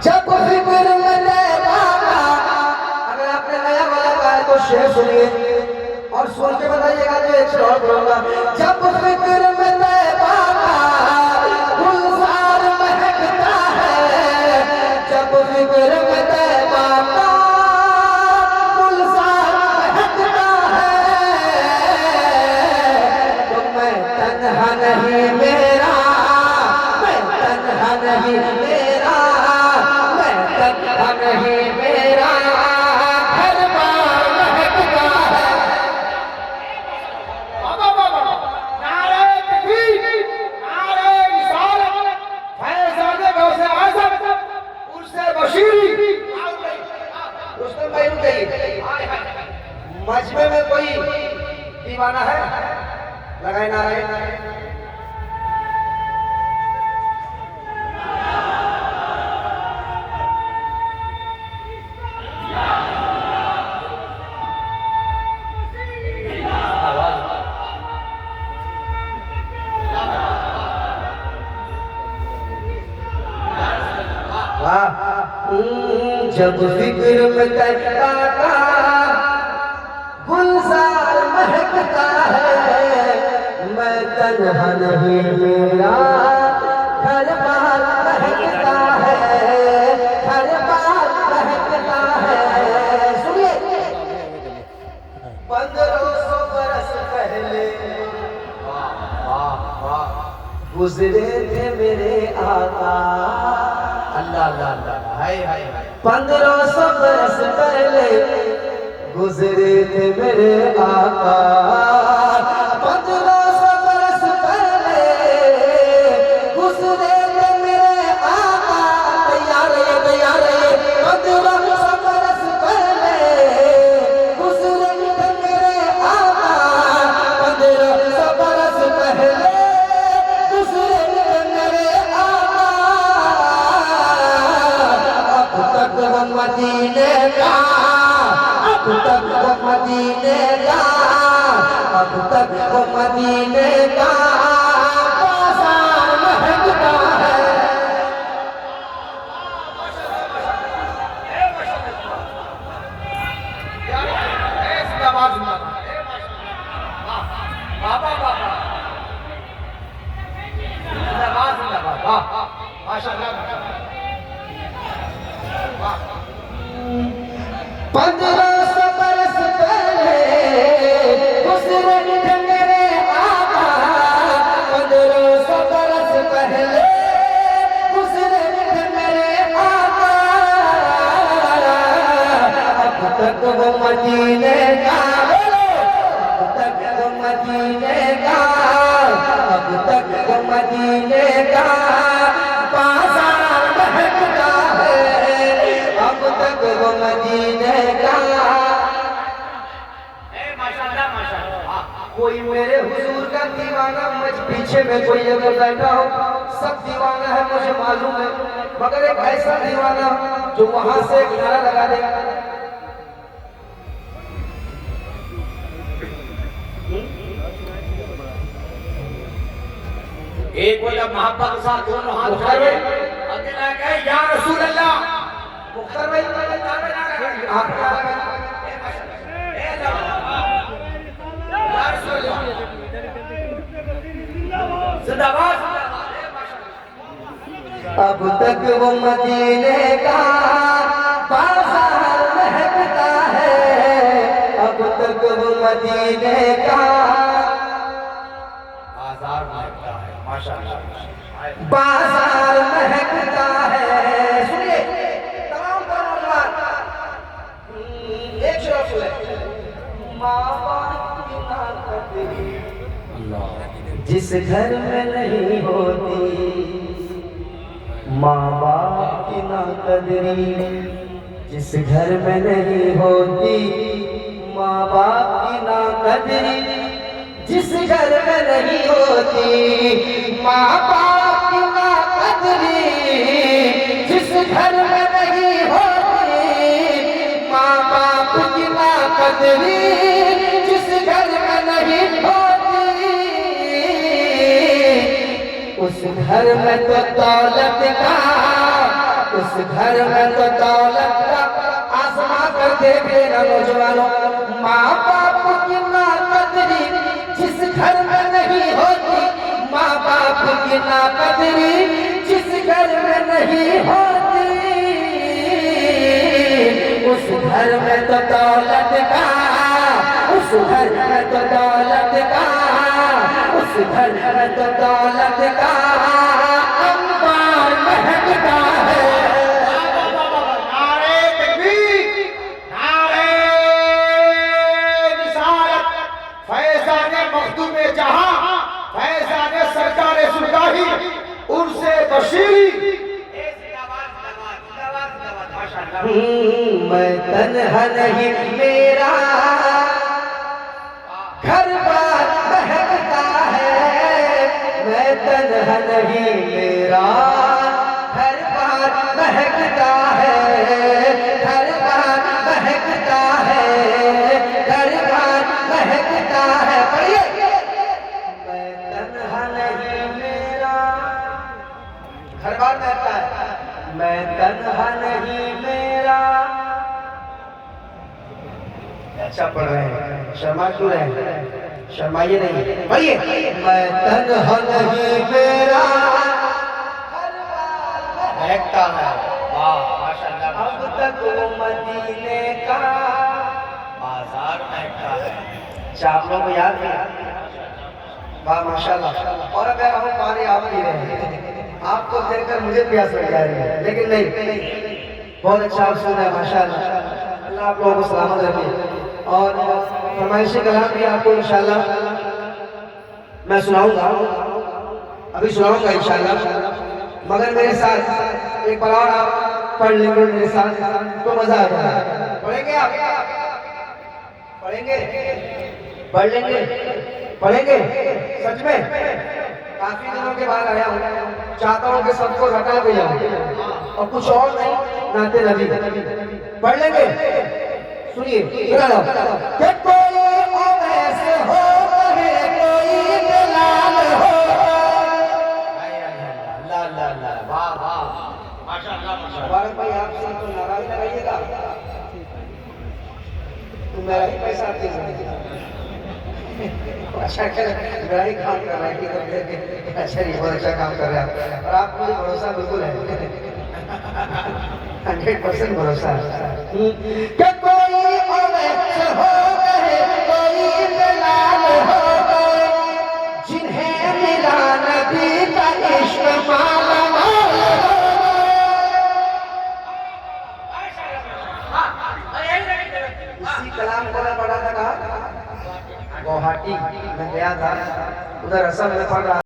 जब फिक्र में तेरा, अगर आपने नया वाला गाया तो शेर सुनिए और सुन के बताइएगा जो एक शेर और बोलूंगा। जब फिक्र में तेरा गुलजार महकता है, जब फिक्र में तेरा गुलजार महकता है, तो मैं तन्हा नहीं मेरा, मैं तन्हा नहीं मेरा, मैं तन्हा नहीं मेरा, हर बार महकता है। बाबा बाबा नारे तकबीर, नारे रिसालत, फैज़ाने गौसे आज़म, उर्से बशीरी। रुस्तम भाई रुक जाइए। मजमे में कोई दीवाना है? लगाए नारे। जब फिक्र में तेरा गुलजार महकता है, मैं तन्हा नहीं मेरा, हर बार महकता है, हर बार महकता है। सुनिए, 1500 बरस पहले गुजरे थे मेरे आका, अल्लाह अल्लाह अल्लाह, हाय हाय हाय। 1500 बरस पहले गुजरे थे मेरे आका, 1500 बरस पहले गुजरे थे मेरे आका। तैयार है, तैयार है। 1500 बरस पहले गुजरे थे मेरे आका, 1500 बरस पहले गुजरे थे मेरे आका। अब तक वो मदीने का, अब तक वो मदीने का, अब तक वो मदीने का बाजार महकता है। बाबा बाबा जिंदाबाद जिंदाबाद, वाह माशाअल्लाह। 1500 बरस पहले गुजरे थे मेरे आका, 1500 बरस पहले गुजरे थे मेरे आका। अब तक वो मदीने का, अब तक वो मदीने का, अब तक वो मदीने का बाजार महकता है, अब तक वो मदीने का। माशाअल्लाह माशाअल्लाह। कोई मेरे हुजूर का दीवाना, मुझ पीछे में कोई अगर बैठा हो, सब दीवाना है मुझे मालूम है, मगर एक ऐसा दीवाना जो वहां से एक नारा लगा दे। एक वो जब मोहब्बत के साथ दोनों हाथ उठाए और दिला कहे या रसूल अल्लाह। मुख्तार भाई आप जिंदाबाद। अब तक वो मदीने का बाजार महकता है, अब तक वो मदीने का बाजार महकता है, माशाअल्लाह। बाजार महकता है। सुनिए तमाम तरह एक शेर सुने। माँ बाप की ताकत जिस घर में नहीं होती, माँ बाप की ना कदरी जिस घर में नहीं होती, माँ बाप की ना कदरी जिस घर में नहीं होती, माँ बाप की ना कदरी जिस घर में नहीं होती, माँ बाप की ना कदरी जिस घर में नहीं होती, उस घर में तो दौलत का उस घर में तो दौलत का आसमां कर देखे न नौजवानों। माँ बाप की ना कदरी जिस घर में नहीं होती, माँ बाप की ना कदरी जिस घर में नहीं होती, उस घर में तो दौलत का, उस घर में तो दौलत का, उस घर में तो दौलत का अंबार महकता है। नारे तकबीर, नारे रिसालत, फैज़ाने मखदूमे जहां, फैज़ाने सरकारे सुल्तानी, उर्से बशीरी। मैं तन्हा नहीं, मेरा घर बार महकता है। मैं तन्हा नहीं, मेरा घर बार महकता है। घर बार महकता है, घर बार महकता है। पढ़िए, मैं तन्हा नहीं, मेरा घर बार महकता है। मैं तन्हा नहीं, मेरा। अच्छा पढ़ रहे हैं, शर्मा क्यों रहे हैं? शर्माइए नहीं, पढ़िए। मैं तन्हा नहीं, मेरा महकता है। वाह माशाअल्लाह। अब तक वो मदीने का बाजार महकता है। अच्छा, आप लोगों को याद है? वाह माशाल्लाह। और अगर हम पानी आप पी रहे हैं, आपको देखकर मुझे प्यास लग जा रही है, लेकिन नहीं, बहुत अच्छा आप सुन रहे हैं माशाल्लाह। अल्लाह आप लोगों को सलामत रखे। और फरमाइशी कलाम भी आपको इंशाल्लाह मैं सुनाऊंगा, अभी सुनाऊंगा इंशाल्लाह। मगर मेरे साथ एक बार और आप पढ़ लेंगे मेरे साथ तो मजा आ जाएगा। पढ़ेंगे आप? पढ़ेंगे? पढ़ लेंगे? पढ़ेंगे? सच में? काफी दिनों के बाद आया हूँ, चाहता हूँ कि सबको रटा के जाऊँ और कुछ और नहीं, नाते नबी। पढ़ लेंगे? सुनिए, सुना लो। कि कोई अवैस हो, कोई दलाल हो। अल्लाह अल्लाह अल्लाह। वाह वाह माशाअल्लाह माशाअल्लाह। मुबारक भाई, आपसे तो नाराज न रहिएगा, तो मेरा ही पैसा आपके अच्छा कर, मेरा ही काम कर रहा है कि अच्छा नहीं, बहुत अच्छा काम कर रहे हैं आप। और आप मुझे भरोसा बिल्कुल है, 100% भरोसा है। कि कोई अवैस हो गए, कोई दलाल हो गए, जिन्हें मिला नबी का इश्क माला माल हो। इसी कलाम को मैं पढ़ा था कहाँ? गुवाहाटी में गया था, उधर असम में पढ़ रहा